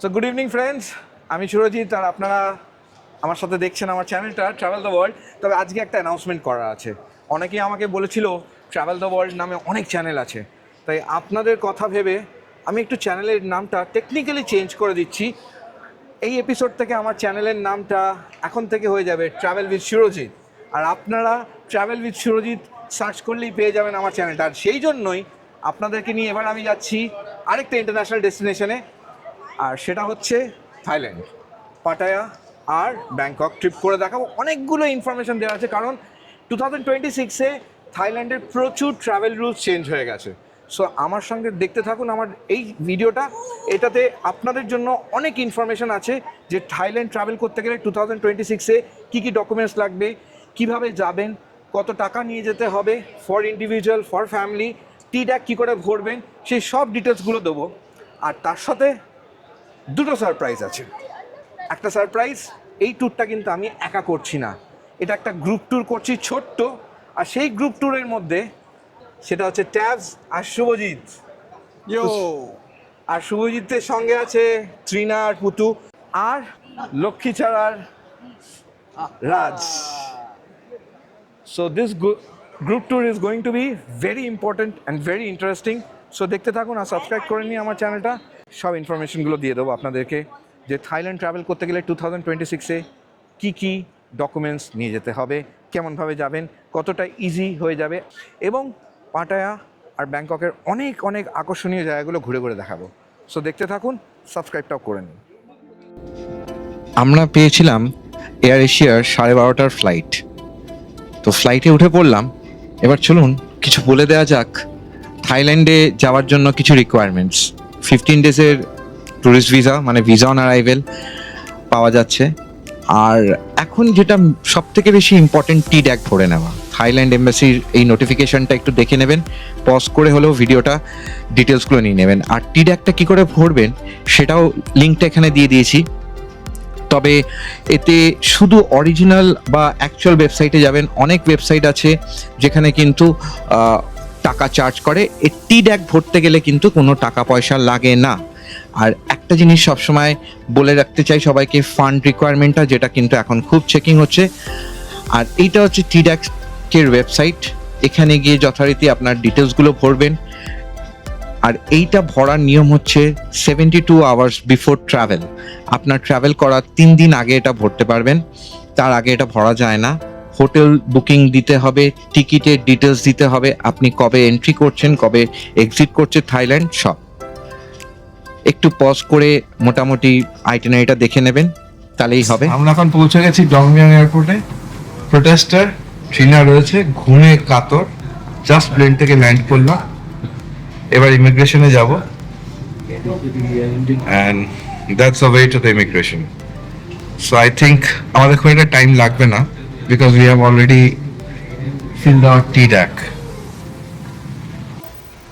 So good evening friends, আমি সুরজিৎ আর আপনারা আমার সাথে দেখছেন আমার চ্যানেলটা ট্রাভেল দ্য ওয়ার্ল্ড। তবে আজকে একটা অ্যানাউন্সমেন্ট করা আছে। অনেকেই আমাকে বলেছিল ট্রাভেল দ্য ওয়ার্ল্ড নামে অনেক চ্যানেল আছে, তাই আপনাদের কথা ভেবে আমি একটু চ্যানেলের নামটা টেকনিক্যালি চেঞ্জ করে দিচ্ছি। এই এপিসোড থেকে আমার চ্যানেলের নামটা এখন থেকে হয়ে যাবে ট্রাভেল উইথ সুরজিৎ, আর আপনারা ট্রাভেল উইথ সুরজিৎ সার্চ করলেই পেয়ে যাবেন আমার চ্যানেলটা। আর সেই জন্যই আপনাদেরকে নিয়ে এবার আমি যাচ্ছি আরেকটা ইন্টারন্যাশনাল ডেস্টিনেশনে, আর সেটা হচ্ছে থাইল্যান্ড, পাটায়া আর ব্যাংকক ট্রিপ করে দেখাবো। অনেকগুলো ইনফরমেশন দেওয়া আছে, কারণ 2026-এ থাইল্যান্ডের প্রচুর ট্রাভেল রুলস চেঞ্জ হয়ে গেছে। সো আমার সঙ্গে দেখতে থাকুন আমার এই ভিডিওটা। এটাতে আপনাদের জন্য অনেক ইনফরমেশন আছে যে থাইল্যান্ড ট্রাভেল করতে গেলে 2026-এ কী কী ডকুমেন্টস লাগবে, কিভাবে যাবেন, কত টাকা নিয়ে যেতে হবে ফর ইন্ডিভিজুয়াল, ফর ফ্যামিলি, টি-ড্যাক কী করে ভরবেন, সেই সব ডিটেলসগুলো দেবো। আর তার সাথে দুটো সারপ্রাইজ আছে। একটা সারপ্রাইজ, এই ট্যুরটা কিন্তু আমি একা করছি না, এটা একটা গ্রুপ ট্যুর করছি ছোট্ট। আর সেই গ্রুপ ট্যুরের মধ্যে সেটা হচ্ছে ট্যাবস আর শুভজিৎ। আর শুভজিতের সঙ্গে আছে ত্রিনা আর পুতু আর লক্ষ্মীছাড়ার Raj. So this group tour is going to be very important and very interesting. So দেখতে থাকুন আর সাবস্ক্রাইব করে নিয়ে আমার চ্যানেলটা। সব ইনফরমেশনগুলো দিয়ে দেবো আপনাদেরকে যে থাইল্যান্ড ট্রাভেল করতে গেলে 2026-এ কী কী ডকুমেন্টস নিয়ে যেতে হবে, কেমনভাবে যাবেন, কতটা ইজি হয়ে যাবে, এবং পাটায়া আর ব্যাংককের অনেক অনেক আকর্ষণীয় জায়গাগুলো ঘুরে ঘুরে দেখাবো। সো দেখতে থাকুন, সাবস্ক্রাইবটাও করে নিন। আমরা পেয়েছিলাম এয়ার এশিয়ার 12:30টার ফ্লাইট, তো ফ্লাইটে উঠে পড়লাম। এবার চলুন কিছু বলে দেওয়া যাক থাইল্যান্ডে যাওয়ার জন্য কিছু রিকোয়ারমেন্টস। 15 ডেজের ট্যুরিস্ট ভিসা, মানে ভিসা অন অ্যারাইভেল পাওয়া যাচ্ছে। আর এখন যেটা সব থেকে বেশি ইম্পর্টেন্ট, টি-ড্যাক ভরে নেওয়া। থাইল্যান্ড এম্বাসির এই নোটিফিকেশনটা একটু দেখে নেবেন, পজ করে হলেও ভিডিওটা ডিটেলসগুলো নিয়ে নেবেন। আর টি-ড্যাকটা কী করে ভরবেন সেটাও লিঙ্কটা এখানে দিয়ে দিয়েছি। তবে এতে শুধু অরিজিনাল বা অ্যাকচুয়াল ওয়েবসাইটে যাবেন, অনেক ওয়েবসাইট আছে যেখানে কিন্তু টাকা চার্জ করে। এই টি-ড্যাক ভরতে গেলে কিন্তু কোনো টাকা পয়সা লাগে না। আর একটা জিনিস সবসময় বলে রাখতে চাই সবাইকে, ফান্ড রিকোয়ারমেন্টটা, যেটা কিন্তু এখন খুব চেকিং হচ্ছে। আর এইটা হচ্ছে টি-ড্যাকের ওয়েবসাইট, এখানে গিয়ে যথারীতি আপনার ডিটেলসগুলো ভরবেন। আর এইটা ভরার নিয়ম হচ্ছে 72 আওয়ার্স বিফোর ট্রাভেল। আপনার ট্রাভেল করার 3 দিন আগে এটা ভরতে পারবেন, তার আগে এটা ভরা যায় না। হোটেল বুকিং দিতে হবে, টিকিটের ডিটেলস দিতে হবে, আপনি কবে এন্ট্রি করছেন, কবে এক্সিট করছে থাইল্যান্ড, সব। একটু পজ করে মোটামুটি আইটিনারিটা দেখে নেবেন, তাহলেই হবে। আমরা এখন পৌঁছে গেছি ডংমিয়াং এয়ারপোর্টে। প্রোটেস্টার ট্রিনা রয়েছে, ঘুমে কাতর, জাস্ট প্লেন থেকে ল্যান্ড করলাম। এবার ইমিগ্রেশনে যাব, and that's a way to the immigration. So I think আমাদের খুব একটা টাইম লাগবে না, because we have already filled our TDAC.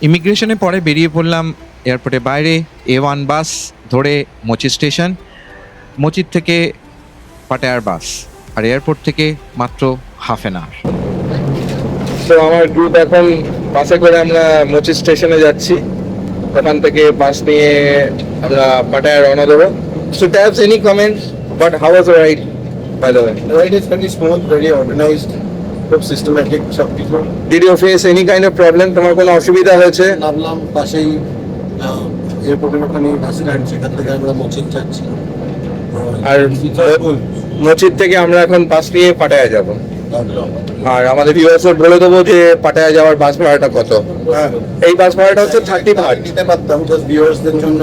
ইমিগ্রেশনে পরে বেরিয়ে পড়লাম এয়ারপোর্টের বাইরে। A1 বাস ধরে মোচি স্টেশন, মোচির থেকে পাটায়ার বাস, আর এয়ারপোর্ট থেকে মাত্র হাফ অ্যান আওয়ার। তো আমার গ্রুপ এখন বাসে করে আমরা মোচি স্টেশনে যাচ্ছি, ওখান থেকে বাস নিয়ে আমরা পাটায়া রওনা দেবো। সো ট্যাবস, any comments, but how was the ride by the way? The ride is very smooth, very organized, খুব systematic সব কিছু। Did you face any kind of problem? তোমার কোনো অসুবিধা হয়েছে? নামলাম পাশেই এয়ারপোর্টের ওখানে বাস স্ট্যান্ড, সেখান থেকে আমরা মোচিন যাচ্ছি। আর মোচির থেকে আমরা এখন বাস নিয়ে পাটায়া যাব। আর আমাদের ভিউয়ার্সদের বলে দেবো যে পাটায়া যাওয়ার বাস ভাড়াটা কত। এই বাস ভাড়াটা হচ্ছে 30 বাট। দিতে পারতাম জাস্ট ভিউয়ার্সদের জন্য,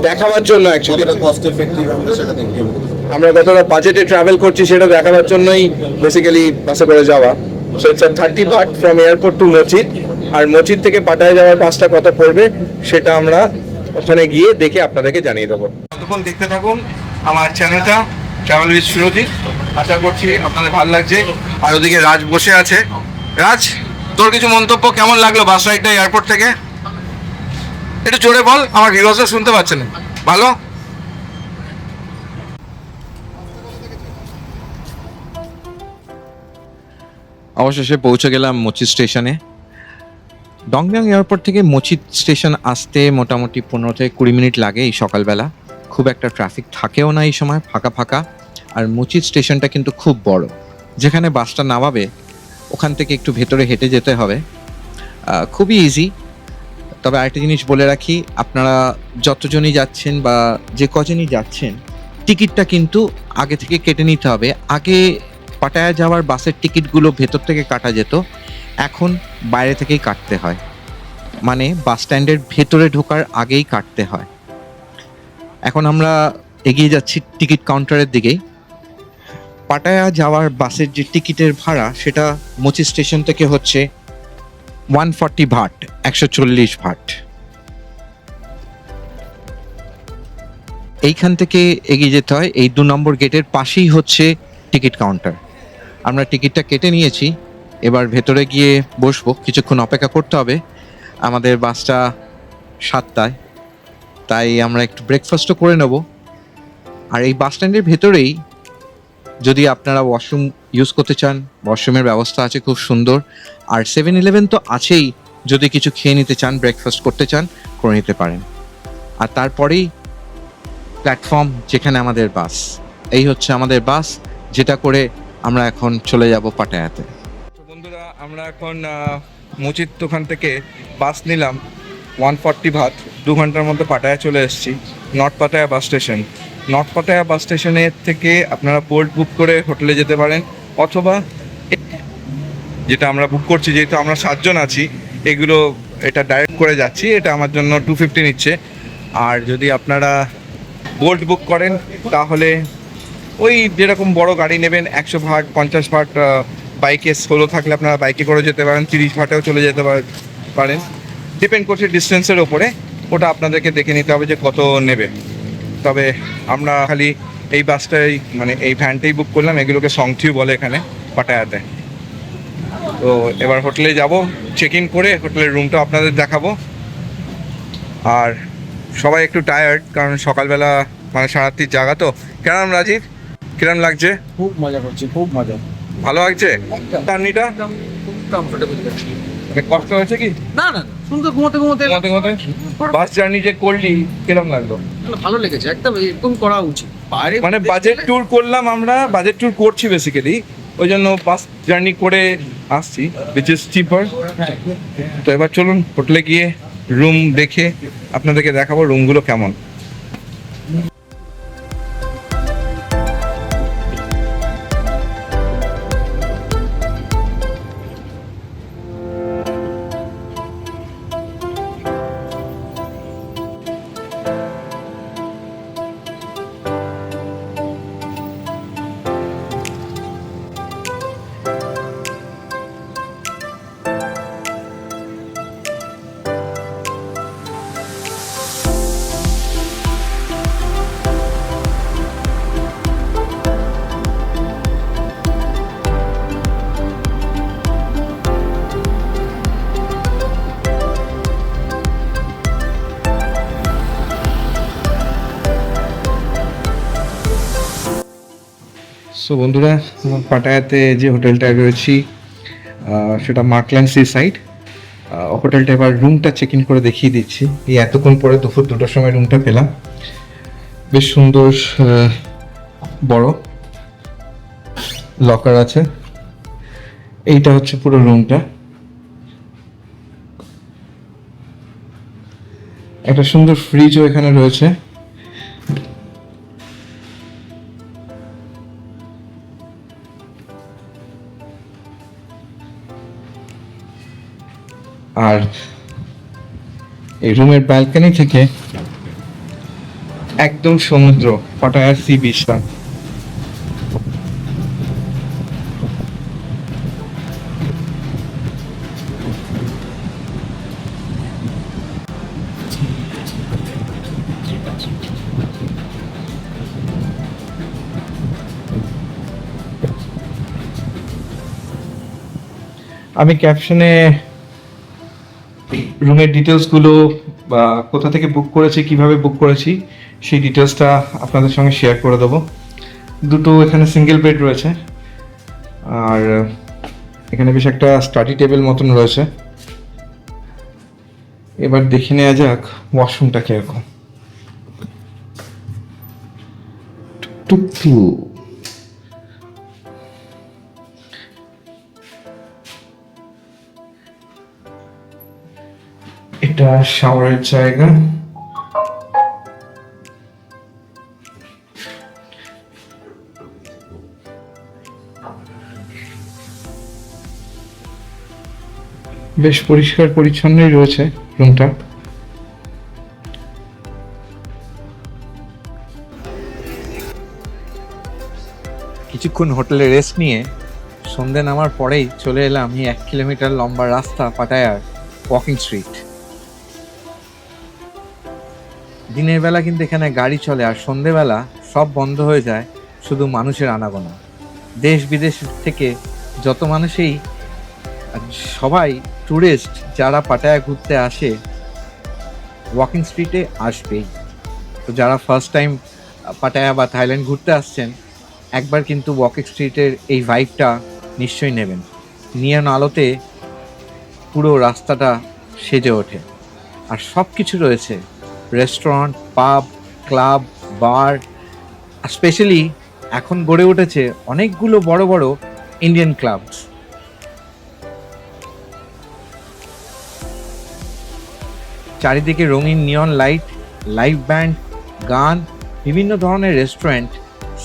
দেখাবার জন্য অ্যাকচুয়ালি কতটা কস্ট এফেক্টিভ আমরা সেটা দেখিয়ে দেবো। আমরা কতটা বাজেটে ট্রাভেল করছি সেটা দেখাবার জন্যই বেসিক্যালি বাসে করে যাওয়া। So it's 30 but from airport to Mo Chit. আর মোচিত থেকে পাটায়া যাওয়ার বাসটা কত পড়বে সেটা আমরা ওখানে গিয়ে দেখে আপনাদেরকে জানিয়ে দেবো। ততক্ষণ দেখতে থাকুন আমার চ্যানেলটা ট্রাভেল উইথ সুরজিৎ। আশা করছি আপনাদের ভালো লাগছে। আর ওদিকে রাজ বসে আছে। রাজ, তোর কিছু মন্তব্য, কেমন লাগলো বাস রাইডটা এয়ারপোর্ট থেকে? একটু জোরে বল, আমার ভিউয়ার্সরা শুনতে পাচ্ছে না। ভালো? অবশেষে পৌঁছে গেলাম মোচি স্টেশনে। ডংমিয়াং এয়ারপোর্ট থেকে মোচি স্টেশন আসতে মোটামুটি 15 থেকে 20 মিনিট লাগে এই সকালবেলা। খুব একটা ট্রাফিক থাকেও না এই সময়, ফাঁকা ফাঁকা। আর মুচিত স্টেশনটা কিন্তু খুব বড়, যেখানে বাসটা নামাবে ওখান থেকে একটু ভেতরে হেঁটে যেতে হবে। খুবই ইজি। তবে আরেকটা জিনিস বলে রাখি, আপনারা যতজনই যাচ্ছেন বা যে কজনই যাচ্ছেন, টিকিটটা কিন্তু আগে থেকে কেটে নিতে হবে। আগে পাটায়া যাওয়ার বাসের টিকিটগুলো ভেতর থেকে কাটা যেত, এখন বাইরে থেকেই কাটতে হয়, মানে বাস স্ট্যান্ডের ভেতরে ঢোকার আগেই কাটতে হয়। এখন আমরা এগিয়ে যাচ্ছি টিকিট কাউন্টারের দিকেই। পাটায়া যাওয়ার বাসের যে টিকিটের ভাড়া, সেটা মুচি স্টেশন থেকে হচ্ছে 140 ভাট, 140 ভাট। এইখান থেকে এগিয়ে যেতে হয়। এই 2 নম্বর গেটের পাশেই হচ্ছে টিকিট কাউন্টার। আমরা টিকিটটা কেটে নিয়েছি, এবার ভেতরে গিয়ে বসবো, কিছুক্ষণ অপেক্ষা করতে হবে। আমাদের বাসটা 7টায়, তাই আমরা একটু ব্রেকফাস্টও করে নেব। আর এই বাস স্ট্যান্ডের ভেতরেই যদি আপনারা ওয়াশরুম ইউজ করতে চান, ওয়াশরুমের ব্যবস্থা আছে খুব সুন্দর। আর 7-Eleven তো আছেই, যদি কিছু খেয়ে নিতে চান, ব্রেকফাস্ট করতে চান, করে নিতে পারেন। আর তারপরেই প্ল্যাটফর্ম, যেখানে আমাদের বাস। এই হচ্ছে আমাদের বাস, যেটা করে আমরা এখন চলে যাব পাটায়াতে। তো বন্ধুরা, আমরা এখন মুচিত ওখান থেকে বাস নিলাম 140 ভাট, 2 ঘন্টার মধ্যে পাটায়া চলে এসেছি। North Pattaya bus station. North Pattaya bus স্টেশনের থেকে আপনারা বোল্ট বুক করে হোটেলে যেতে পারেন, অথবা যেটা আমরা বুক করছি, যেহেতু আমরা 7 জন আছি, এগুলো এটা ডাইরেক্ট করে যাচ্ছি, এটা আমার জন্য 250 নিচ্ছে। আর যদি আপনারা বোল্ট বুক করেন তাহলে ওই যেরকম বড় গাড়ি নেবেন 100 ভাট, 50 ভাট, বাইকে সোলো থাকলে আপনারা বাইকে করে যেতে পারেন, 30 ভাটেও চলে যেতে পারেন। ডিপেন্ড করছে ডিস্টেন্সের ওপরে, ওটা আপনাদেরকে দেখে নিতে হবে যে কত নেবে। তবে আমরা খালি এই বাসটাই, মানে এই ভ্যানটাই বুক করলাম। এগুলোকে সংথিউ বলে এখানে পাটায়াতে। তো এবার হোটেলে যাব, চেক ইন করে হোটেলের রুমটা আপনাদের দেখাবো। আর সবাই একটু টায়ার্ড, কারণ সকালবেলা মানে সারাত্রির জায়গা। তো কেমন রাজীব, কিরম লাগছে? খুব মজা করছি, খুব মজা। ভালো লাগছে জার্নিটা? খুব কমফোর্টেবল। কষ্ট হয়েছে কি? না না, শুধু ঘুমোতে ঘুমোতে বাস জার্নি যে করলি কিরম লাগলো? ভালো লেগেছে, একদম এরকম করা উচিত। বাইরে মানে বাজেট ট্যুর করলাম আমরা, বাজেট ট্যুর করছি বেসিক্যালি, ওই জন্য বাস জার্নি করে আসছি, উইচ ইজ চিপার। তো এবার চলুন হোটেলে গিয়ে রুম দেখে আপনাদেরকে দেখাবো রুমগুলো কেমন। সো বন্ধুরা, পাটায়াতে যে হোটেলটায় রয়েছি সেটা মার্কল্যান্ড সি সাইড। হোটেলটা এবার রুমটা চেক ইন করে দেখিয়ে দিচ্ছি। এই এতক্ষণ পরে দুপুর 2টার সময় রুমটা পেলাম। বেশ সুন্দর, বড় লকার আছে। এইটা হচ্ছে পুরো রুমটা। একটা সুন্দর ফ্রিজও এখানে রয়েছে। আর এই রুমের ব্যালকনি থেকে একদম সমুদ্র, পাটায়ার সি বিচটা। আমি ক্যাপশনে রুমের ডিটেলসগুলো বা কোথা থেকে বুক করেছি, কিভাবে বুক করেছি, সেই ডিটেলসটা আপনাদের সঙ্গে শেয়ার করে দেবো। দুটো এখানে সিঙ্গেল বেড রয়েছে, আর এখানে বেশ একটা স্টাডি টেবিল মতন রয়েছে। এবার দেখে নেওয়া যাক ওয়াশরুমটা কীরকম। টুকটু। এটা শাওয়ারের জায়গা। বেশ পরিষ্কার পরিচ্ছন্নই রয়েছে রুমটা। কিছুক্ষণ হোটেলে রেস্ট নিয়ে সন্ধে নামার পরেই চলে এলাম এই 1 কিলোমিটার লম্বা রাস্তা পাটায়ার ওয়াকিং স্ট্রিট। দিনের বেলা কিন্তু এখানে গাড়ি চলে, আর সন্ধেবেলা সব বন্ধ হয়ে যায়, শুধু মানুষের আনাগোনা। দেশ বিদেশ থেকে যত মানুষই, সবাই ট্যুরিস্ট যারা পাটায়া ঘুরতে আসে ওয়াকিং স্ট্রিটে আসবেই। তো যারা ফার্স্ট টাইম পাটায়া বা থাইল্যান্ড ঘুরতে আসছেন, একবার কিন্তু ওয়াকিং স্ট্রিটের এই ভাইবটা নিশ্চয়ই নেবেন। নিয়ন আলোতে পুরো রাস্তাটা সেজে ওঠে, আর সব কিছু রয়েছে, রেস্টুরেন্ট, পাব, ক্লাব, বার। স্পেশালি এখন গড়ে উঠেছে অনেকগুলো বড় বড় ইন্ডিয়ান ক্লাবস। চারিদিকে রঙিন নিয়ন লাইট, লাইভ ব্যান্ড, গান, বিভিন্ন ধরনের রেস্টুরেন্ট,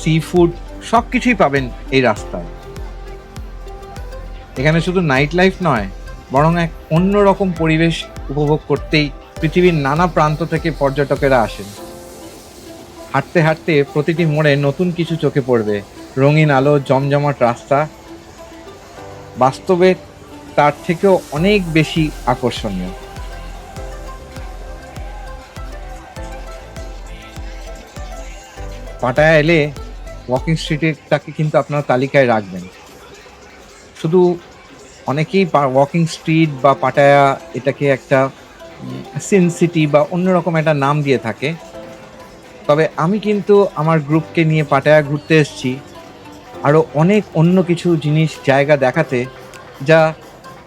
সি ফুড, সব কিছুই পাবেন এই রাস্তায়। এখানে শুধু নাইট লাইফ নয়, বরং এক অন্যরকম পরিবেশ উপভোগ করতেই পৃথিবীর নানা প্রান্ত থেকে পর্যটকেরা আসেন। হাঁটতে হাঁটতে প্রতিটি মোড়ে নতুন কিছু চোখে পড়বে, রঙিন আলো, জমজমাট রাস্তা, বাস্তবে তার থেকেও অনেক বেশি আকর্ষণীয়। পাটায়া এলে ওয়াকিং স্ট্রিটটাকে কিন্তু আপনারা তালিকায় রাখবেন। শুধু অনেকেই ওয়াকিং স্ট্রিট বা পাটায়া এটাকে একটা সিন সিটি বা অন্যরকম একটা নাম দিয়ে থাকে, তবে আমি কিন্তু আমার গ্রুপকে নিয়ে পাটায়া ঘুরতে এসেছি আরও অনেক অন্য কিছু জিনিস, জায়গা দেখাতে, যা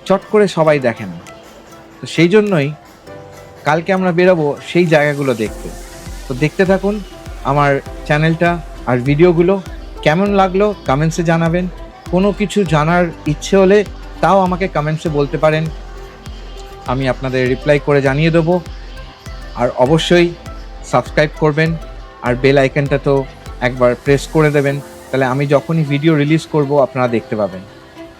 চট করে সবাই দেখে না। তো সেই জন্যই কালকে আমরা বেরোবো সেই জায়গাগুলো দেখতে। তো দেখতে থাকুন আমার চ্যানেলটা আর ভিডিওগুলো। কেমন লাগলো কমেন্টসে জানাবেন। কোনো কিছু জানার ইচ্ছে হলে তাও আমাকে কমেন্টসে বলতে পারেন, আমি আপনাদের রিপ্লাই করে জানিয়ে দেবো। আর অবশ্যই সাবস্ক্রাইব করবেন, আর বেল আইকনটা তো একবার প্রেস করে দেবেন, তাহলে আমি যখনই ভিডিও রিলিজ করব আপনারা দেখতে পাবেন।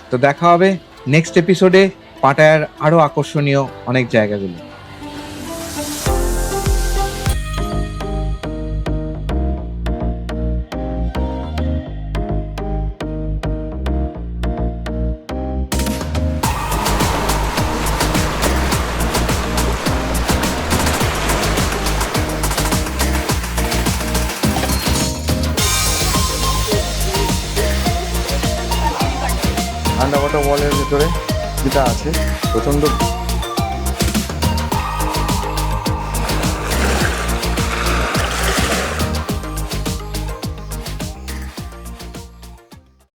তো দেখা হবে নেক্সট এপিসোডে পাটায়ার আরও আকর্ষণীয় অনেক জায়গাগুলো। আন্ডার ওয়াটার ওয়ালের ভেতরে যেটা আছে প্রচণ্ড